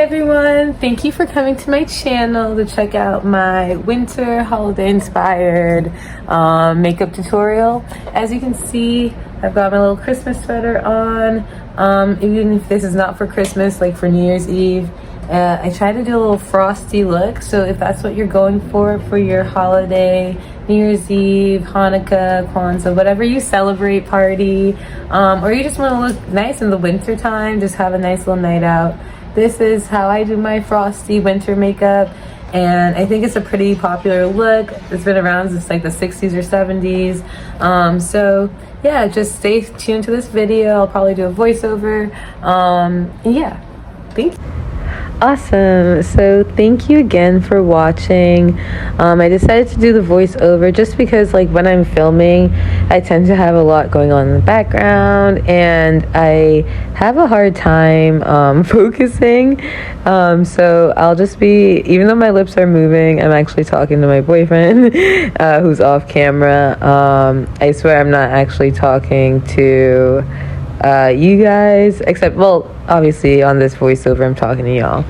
everyone, thank you for coming to my channel to check out my winter holiday inspired makeup tutorial. As you can see, I've got my little Christmas sweater on. Even if this is not for Christmas, like for New Year's Eve, I try to do a little Frosty look. So if that's what you're going for your holiday, New Year's Eve, Hanukkah, Kwanzaa, whatever you celebrate party, or you just want to look nice in the winter time, just have a nice little night out, this is how I do my Frosty winter makeup. And I think it's a pretty popular look. It's been around since like the 60s or 70s. So yeah, just stay tuned to this video. I'll probably do a voiceover. Yeah, thank you. Awesome. So thank you again for watching. I decided to do the voiceover just because like when I'm filming, I tend to have a lot going on in the background and I have a hard time focusing. So I'll just be, even though my lips are moving, I'm actually talking to my boyfriend who's off camera. I swear I'm not actually talking to you guys, except, well, obviously on this voiceover I'm talking to y'all.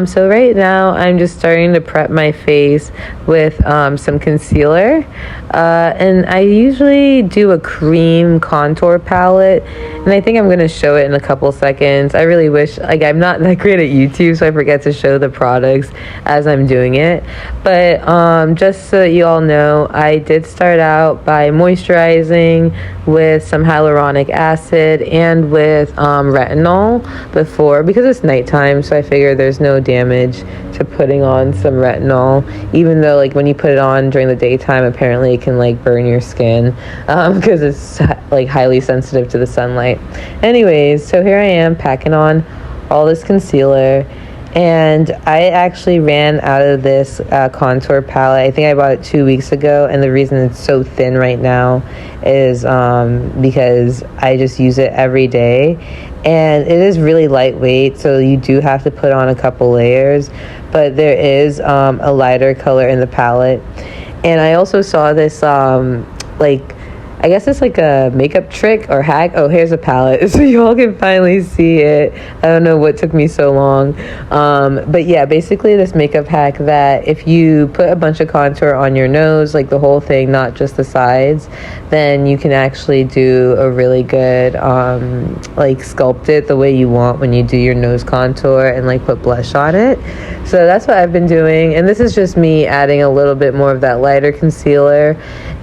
So right now I'm just starting to prep my face with some concealer, and I usually do a cream contour palette, and I think I'm going to show it in a couple seconds. I really wish, like, I'm not that great at YouTube, so I forget to show the products as I'm doing it, but just so that you all know, I did start out by moisturizing with some hyaluronic acid and with retinol before, because it's nighttime, so I figure there's no damage to putting on some retinol, even though like when you put it on during the daytime, apparently it can like burn your skin because it's like highly sensitive to the sunlight. Anyways, so here I am packing on all this concealer, and I actually ran out of this contour palette. I think I bought it 2 weeks ago, and the reason it's so thin right now is because I just use it every day, and it is really lightweight, so you do have to put on a couple layers, but there is a lighter color in the palette. And I also saw this like, I guess it's like a makeup trick or hack. Oh, here's a palette so you all can finally see it. I don't know what took me so long. But yeah, basically this makeup hack that if you put a bunch of contour on your nose, like the whole thing, not just the sides, then you can actually do a really good, like sculpt it the way you want when you do your nose contour and like put blush on it. So that's what I've been doing. And this is just me adding a little bit more of that lighter concealer.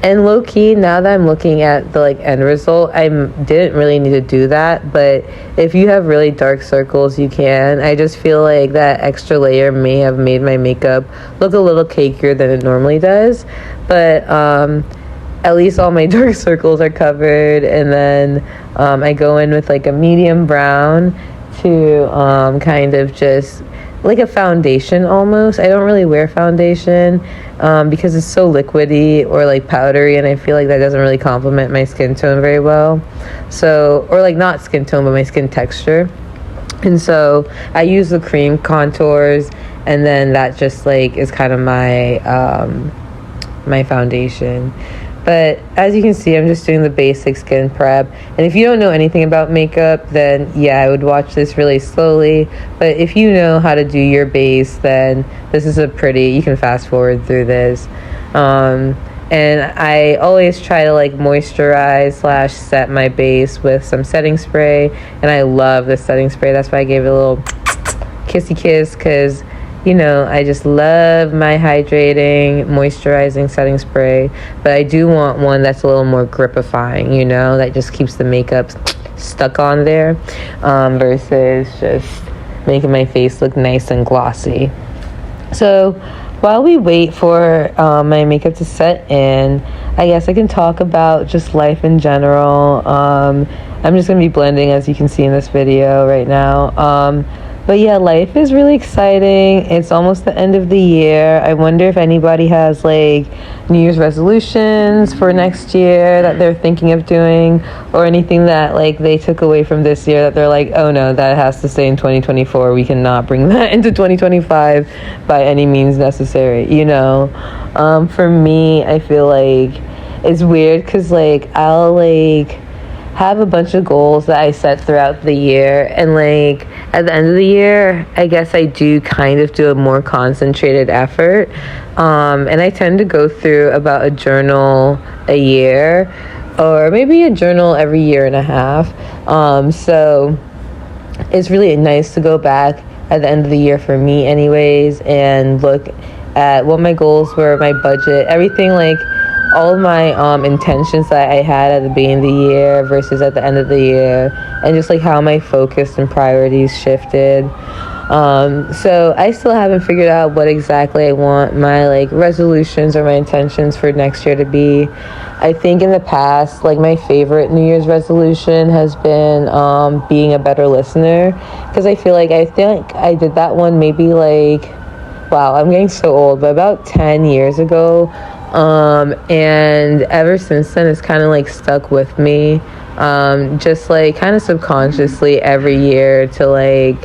And low-key, now that I'm looking at the like end result, I didn't really need to do that, but if you have really dark circles, you can. I just feel like that extra layer may have made my makeup look a little cakier than it normally does, but at least all my dark circles are covered. And then I go in with like a medium brown to kind of just like a foundation almost. I don't really wear foundation because it's so liquidy or like powdery, and I feel like that doesn't really complement my skin tone very well. So, or like not skin tone, but my skin texture. And so I use the cream contours, and then that just like is kind of my my foundation. But as you can see, I'm just doing the basic skin prep. And if you don't know anything about makeup, then yeah, I would watch this really slowly. But if you know how to do your base, then this is you can fast forward through this. And I always try to like moisturize / set my base with some setting spray. And I love this setting spray. That's why I gave it a little kissy kiss, because you know, I just love my hydrating, moisturizing setting spray, but I do want one that's a little more gripifying, you know, that just keeps the makeup stuck on there, versus just making my face look nice and glossy. So while we wait for my makeup to set in, I guess I can talk about just life in general. I'm just going to be blending, as you can see in this video right now. But yeah, life is really exciting. It's almost the end of the year. I wonder if anybody has like New Year's resolutions for next year that they're thinking of doing, or anything that like they took away from this year that they're like, oh no, that has to stay in 2024. We cannot bring that into 2025 by any means necessary, you know? For me, I feel like it's weird because like I'll like have a bunch of goals that I set throughout the year, and like at the end of the year, I guess I do kind of do a more concentrated effort. And I tend to go through about a journal a year, or maybe a journal every year and a half. So it's really nice to go back at the end of the year for me anyways, and look at what my goals were, my budget, everything, like all of my intentions that I had at the beginning of the year versus at the end of the year, and just like how my focus and priorities shifted. So I still haven't figured out what exactly I want my like resolutions or my intentions for next year to be. I think in the past, like my favorite New Year's resolution has been being a better listener, because I feel like I did that one maybe like, wow, I'm getting so old, but about 10 years ago. And ever since then, it's kind of like stuck with me, just like kind of subconsciously every year to like,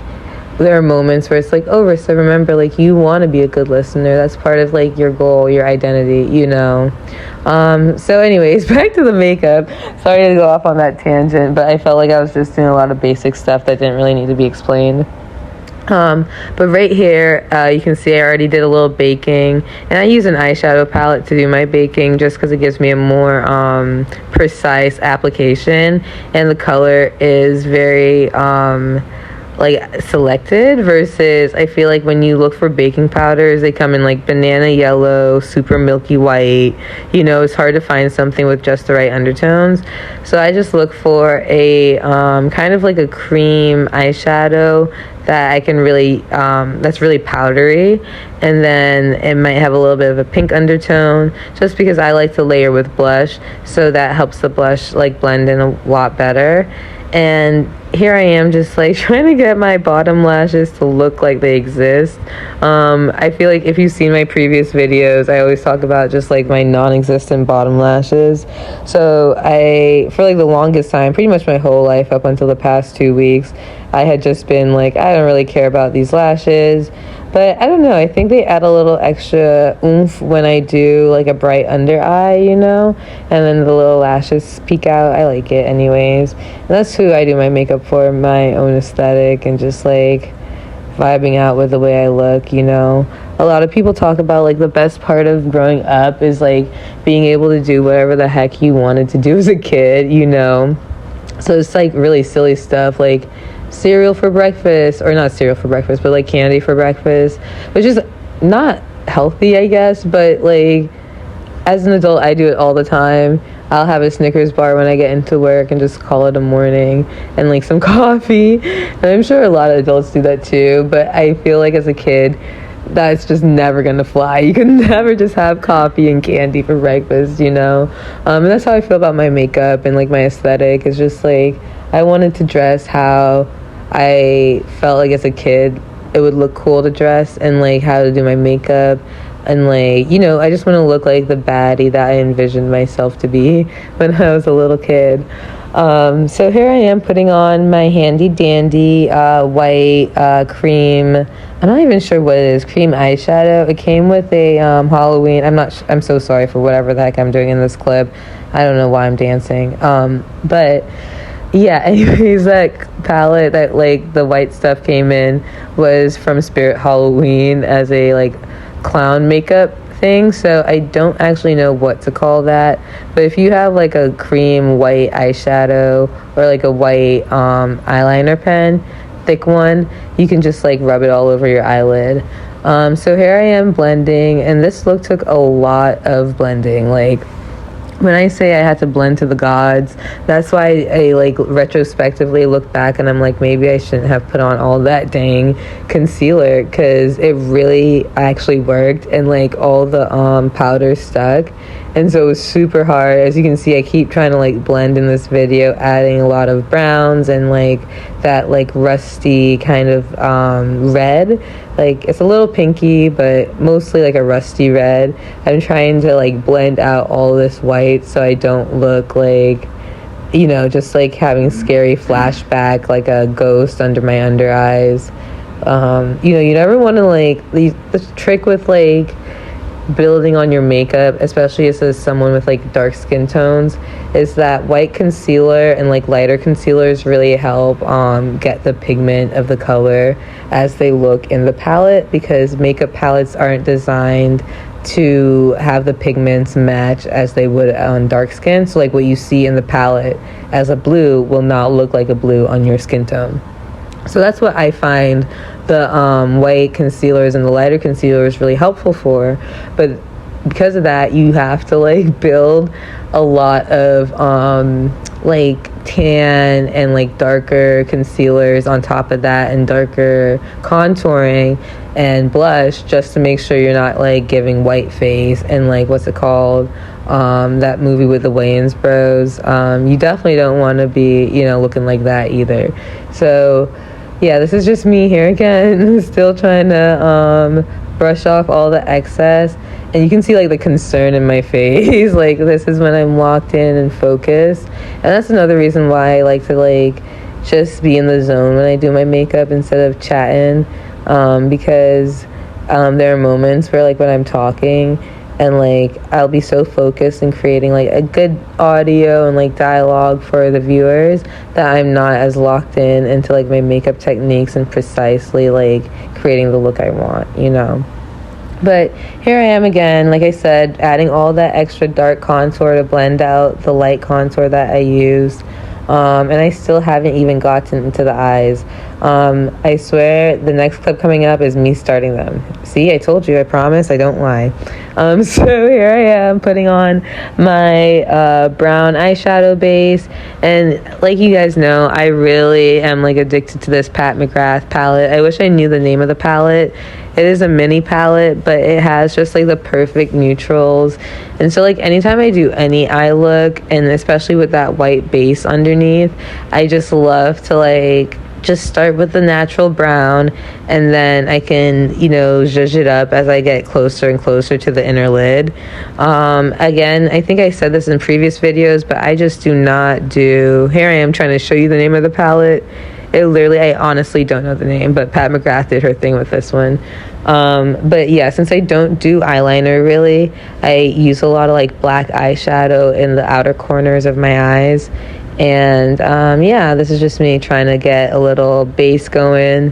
there are moments where it's like, oh, so remember, like, you want to be a good listener. That's part of like your goal, your identity, you know. So anyways, back to the makeup. Sorry to go off on that tangent, but I felt like I was just doing a lot of basic stuff that didn't really need to be explained. But right here, you can see I already did a little baking, and I use an eyeshadow palette to do my baking just because it gives me a more precise application, and the color is very like selected, versus I feel like when you look for baking powders, they come in like banana yellow, super milky white. You know, it's hard to find something with just the right undertones. So I just look for a kind of like a cream eyeshadow that I can really that's really powdery, and then it might have a little bit of a pink undertone, just because I like to layer with blush, so that helps the blush like blend in a lot better. And here I am just like trying to get my bottom lashes to look like they exist. I feel like if you've seen my previous videos, I always talk about just like my non-existent bottom lashes. So for like the longest time, pretty much my whole life up until the past 2 weeks, I had just been like, I don't really care about these lashes. But I don't know, I think they add a little extra oomph when I do like a bright under eye, you know? And then the little lashes peek out. I like it anyways. And that's who I do my makeup for, my own aesthetic, and just like vibing out with the way I look, you know? A lot of people talk about like the best part of growing up is like being able to do whatever the heck you wanted to do as a kid, you know? So it's like really silly stuff, like cereal for breakfast, or not cereal for breakfast, but like candy for breakfast, which is not healthy, I guess, but like as an adult, I do it all the time. I'll have a Snickers bar when I get into work and just call it a morning, and like some coffee. And I'm sure a lot of adults do that too, but I feel like as a kid, that's just never gonna fly. You can never just have coffee and candy for breakfast, you know? And that's how I feel about my makeup and like my aesthetic. It's just like, I wanted to dress how I felt like as a kid it would look cool to dress, and like how to do my makeup, and like, you know, I just want to look like the baddie that I envisioned myself to be when I was a little kid. So here I am putting on my handy dandy white cream, I'm not even sure what it is, cream eyeshadow. It came with a Halloween, I'm so sorry for whatever the heck I'm doing in this clip. I don't know why I'm dancing, but yeah, anyways, that palette that like the white stuff came in was from Spirit Halloween as a like clown makeup thing, so I don't actually know what to call that. But if you have like a cream white eyeshadow, or like a white eyeliner pen, thick one, you can just like rub it all over your eyelid. So here I am blending, and this look took a lot of blending. Like, when I say I had to blend to the gods, that's why I like retrospectively look back and I'm like, maybe I shouldn't have put on all that dang concealer, because it really actually worked, and like all the powder stuck, and so it was super hard. As you can see, I keep trying to like blend in this video, adding a lot of browns and like that like rusty kind of red. Like, it's a little pinky, but mostly like a rusty red. I'm trying to like blend out all this white so I don't look like, you know, just like having scary flashback, like a ghost under my under eyes. You know, you never want to like, the trick with like building on your makeup, especially as someone with like dark skin tones, is that white concealer and like lighter concealers really help get the pigment of the color as they look in the palette, because makeup palettes aren't designed to have the pigments match as they would on dark skin. So like what you see in the palette as a blue will not look like a blue on your skin tone. So that's what I find the white concealers and the lighter concealers really helpful for. But because of that, you have to like build a lot of like tan and like darker concealers on top of that, and darker contouring and blush, just to make sure you're not like giving white face and like, what's it called, that movie with the Wayans bros. You definitely don't want to be, you know, looking like that either. So yeah, this is just me here again, still trying to brush off all the excess. And you can see like the concern in my face. Like, this is when I'm locked in and focused. And that's another reason why I like to like just be in the zone when I do my makeup instead of chatting. Because there are moments where like when I'm talking and like I'll be so focused in creating like a good audio and like dialogue for the viewers that I'm not as locked in into like my makeup techniques and precisely like creating the look I want, you know. But here I am again, like I said, adding all that extra dark contour to blend out the light contour that I used. And I still haven't even gotten into the eyes. I swear the next clip coming up is me starting them. See, I told you, I promise, I don't lie. So here I am putting on my brown eyeshadow base. And like you guys know, I really am like addicted to this Pat McGrath palette. I wish I knew the name of the palette. It is a mini palette, but it has just like the perfect neutrals. And so like anytime I do any eye look, and especially with that white base underneath, I just love to like just start with the natural brown, and then I can, you know, zhuzh it up as I get closer and closer to the inner lid. Again, I think I said this in previous videos, but I just do not do, here I am trying to show you the name of the palette. It literally, I honestly don't know the name, but Pat McGrath did her thing with this one. But yeah, since I don't do eyeliner really, I use a lot of like black eyeshadow in the outer corners of my eyes. And yeah, this is just me trying to get a little base going.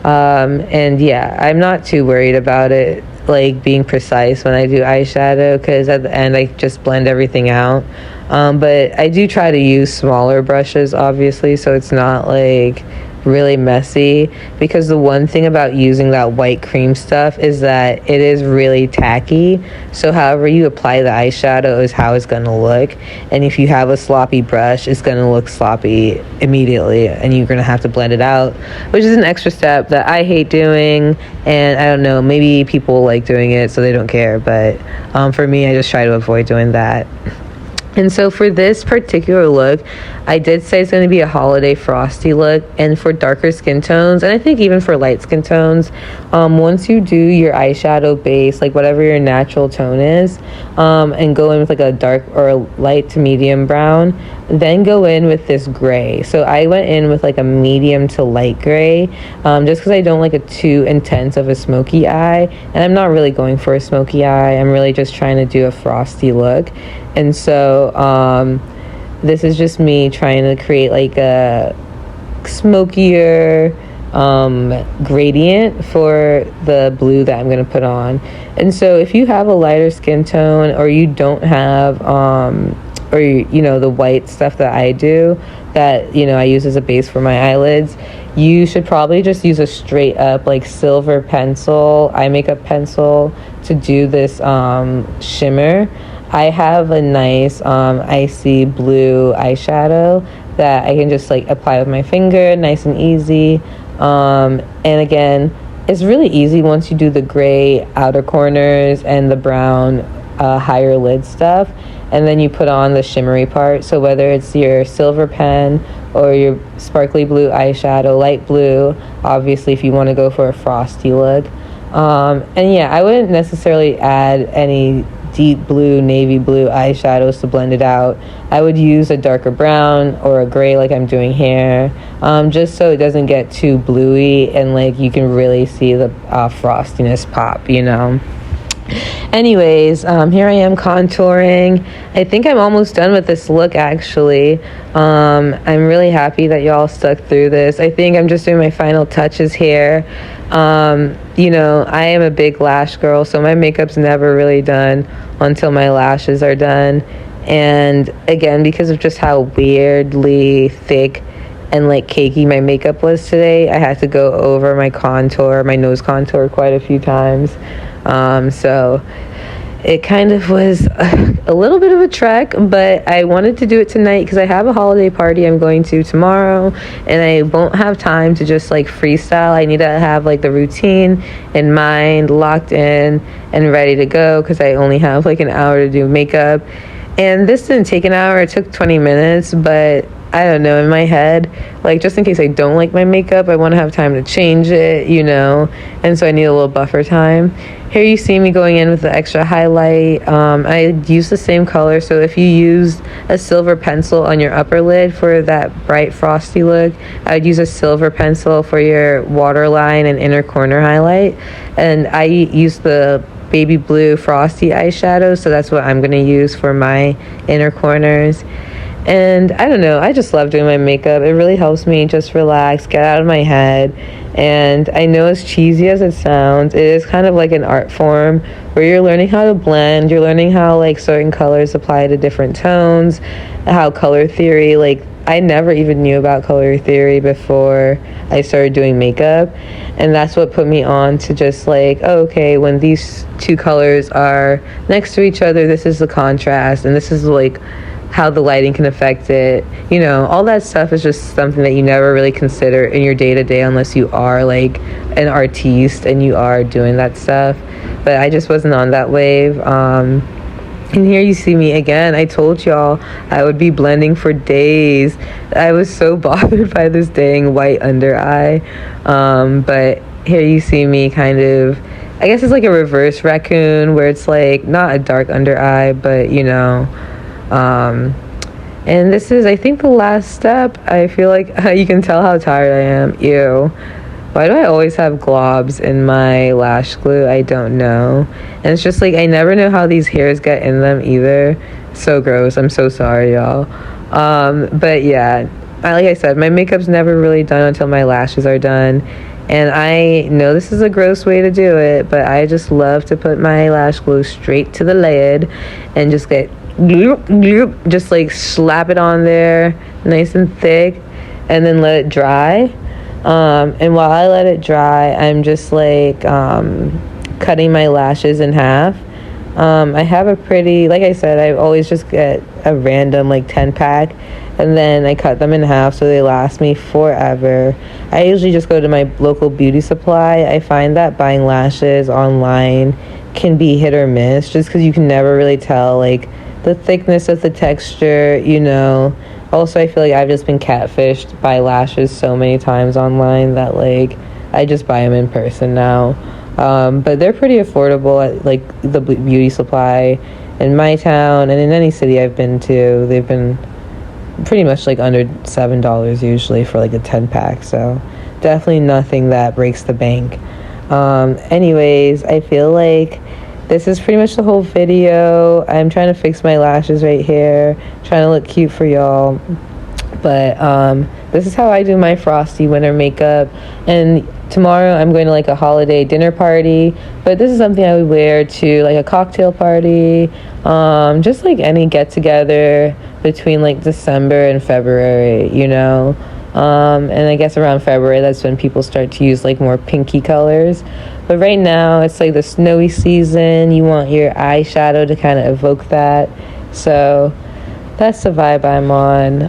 And yeah, I'm not too worried about it like being precise when I do eyeshadow, because at the end I just blend everything out. But I do try to use smaller brushes, obviously, so it's not like really messy, because the one thing about using that white cream stuff is that it is really tacky. So however you apply the eyeshadow is how it's going to look, and if you have a sloppy brush, it's going to look sloppy immediately, and you're going to have to blend it out, which is an extra step that I hate doing. And I don't know, maybe people like doing it so they don't care, but for me, I just try to avoid doing that. And so for this particular look, I did say it's going to be a holiday Frosty look. And for darker skin tones, and I think even for light skin tones, once you do your eyeshadow base, like whatever your natural tone is, and go in with like a dark or a light to medium brown, then go in with this gray. So I went in with like a medium to light gray, just because I don't like it too intense of a smoky eye. And I'm not really going for a smoky eye. I'm really just trying to do a frosty look. And so this is just me trying to create like a smokier gradient for the blue that I'm going to put on. And so if you have a lighter skin tone, or you don't have or you know, the white stuff that I do, that, you know, I use as a base for my eyelids, you should probably just use a straight up like silver pencil, eye makeup pencil, to do this shimmer. I have a nice icy blue eyeshadow that I can just like apply with my finger, nice and easy. And again, it's really easy once you do the gray outer corners and the brown higher lid stuff, and then you put on the shimmery part. So whether it's your silver pen or your sparkly blue eyeshadow, light blue, obviously if you want to go for a frosty look. And yeah, I wouldn't necessarily add any deep blue, navy blue eyeshadows to blend it out. I would use a darker brown or a gray like I'm doing here, just so it doesn't get too bluey and like you can really see the frostiness pop, you know. Anyways, here I am contouring. I think I'm almost done with this look, actually. I'm really happy that y'all stuck through this. I think I'm just doing my final touches here. You know, I am a big lash girl, so my makeup's never really done until my lashes are done. And again, because of just how weirdly thick and like cakey my makeup was today, I had to go over my contour, my nose contour, quite a few times. So it kind of was a little bit of a trek, but I wanted to do it tonight because I have a holiday party I'm going to tomorrow, and I won't have time to just like freestyle. I need to have like the routine in mind, locked in and ready to go, because I only have like an hour to do makeup. And this didn't take an hour, it took 20 minutes, but I don't know, in my head, like just in case I don't like my makeup, I want to have time to change it, you know, and so I need a little buffer time. Here you see me going in with the extra highlight. I use the same color, so if you used a silver pencil on your upper lid for that bright frosty look, I would use a silver pencil for your waterline and inner corner highlight. And I use the baby blue frosty eyeshadow, so that's what I'm going to use for my inner corners. And I don't know, I just love doing my makeup. It really helps me just relax, get out of my head. And I know, as cheesy as it sounds, it is kind of like an art form where you're learning how to blend, you're learning how like certain colors apply to different tones, how color theory, like I never even knew about color theory before I started doing makeup. And that's what put me on to just like, oh, okay, when these two colors are next to each other, this is the contrast, and this is like how the lighting can affect it. You know, all that stuff is just something that you never really consider in your day-to-day unless you are like an artiste and you are doing that stuff. But I just wasn't on that wave. And here you see me again. I told y'all I would be blending for days. I was so bothered by this dang white under eye. But here you see me kind of, I guess it's like a reverse raccoon, where it's like not a dark under eye, but you know. And this is, I think, the last step. I feel like you can tell how tired I am. Ew. Why do I always have globs in my lash glue? I don't know. And it's just like, I never know how these hairs get in them either. So gross. I'm so sorry, y'all. But yeah, like I said, my makeup's never really done until my lashes are done. And I know this is a gross way to do it, but I just love to put my lash glue straight to the lid and just get gloop, gloop, just like slap it on there nice and thick, and then let it dry. And while I let it dry, I'm just like cutting my lashes in half. I have a pretty, like I said, I always just get a random like 10 pack, and then I cut them in half so they last me forever. I usually just go to my local beauty supply. I find that buying lashes online can be hit or miss, just because you can never really tell like the thickness of the texture, you know. Also, I feel like I've just been catfished by lashes so many times online that like I just buy them in person now. But they're pretty affordable at like the beauty supply in my town and in any city I've been to. They've been pretty much like under $7 usually for like a 10 pack, so definitely nothing that breaks the bank. Anyways, I feel like this is pretty much the whole video. I'm trying to fix my lashes right here, trying to look cute for y'all. But this is how I do my Frosty winter makeup. And tomorrow I'm going to like a holiday dinner party, but this is something I would wear to like a cocktail party, just like any get together between like December and February, you know. And I guess around February, that's when people start to use like more pinky colors. But right now it's like the snowy season. You want your eyeshadow to kind of evoke that. So that's the vibe I'm on.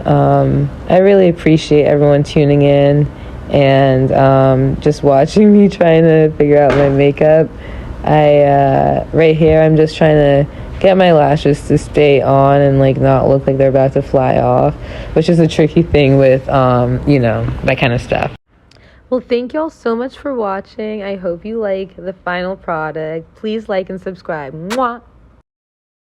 I really appreciate everyone tuning in and just watching me trying to figure out my makeup. Right here, I'm just trying to get my lashes to stay on and like not look like they're about to fly off, which is a tricky thing with you know, that kind of stuff. Well, thank y'all so much for watching. I hope you like the final product. Please like and subscribe. Mwah!